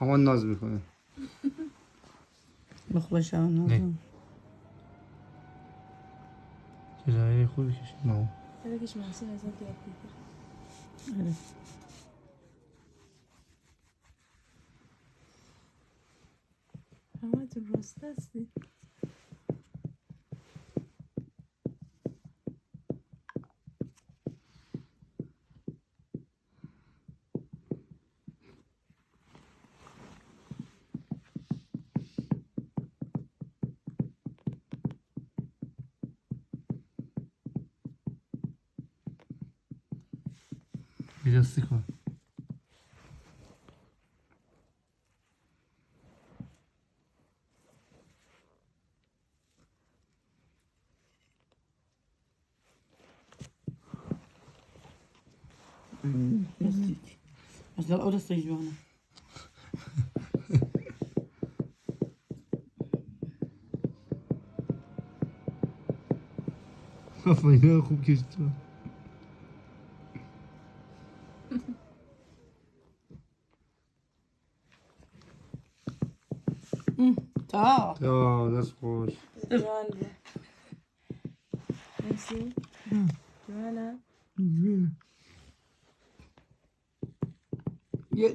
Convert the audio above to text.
اما ناز میکنه. بخوش آن چیزایی خوبی کشید. نه. بگیش محسن ازت یاد بگیر. آره. همه تو راست هستی. بیدستی کن. Mas ela orası Joana. اینا خوب کشید تو. Ta. دست خوش. جوان بیا. مرسی. جوانا. Ye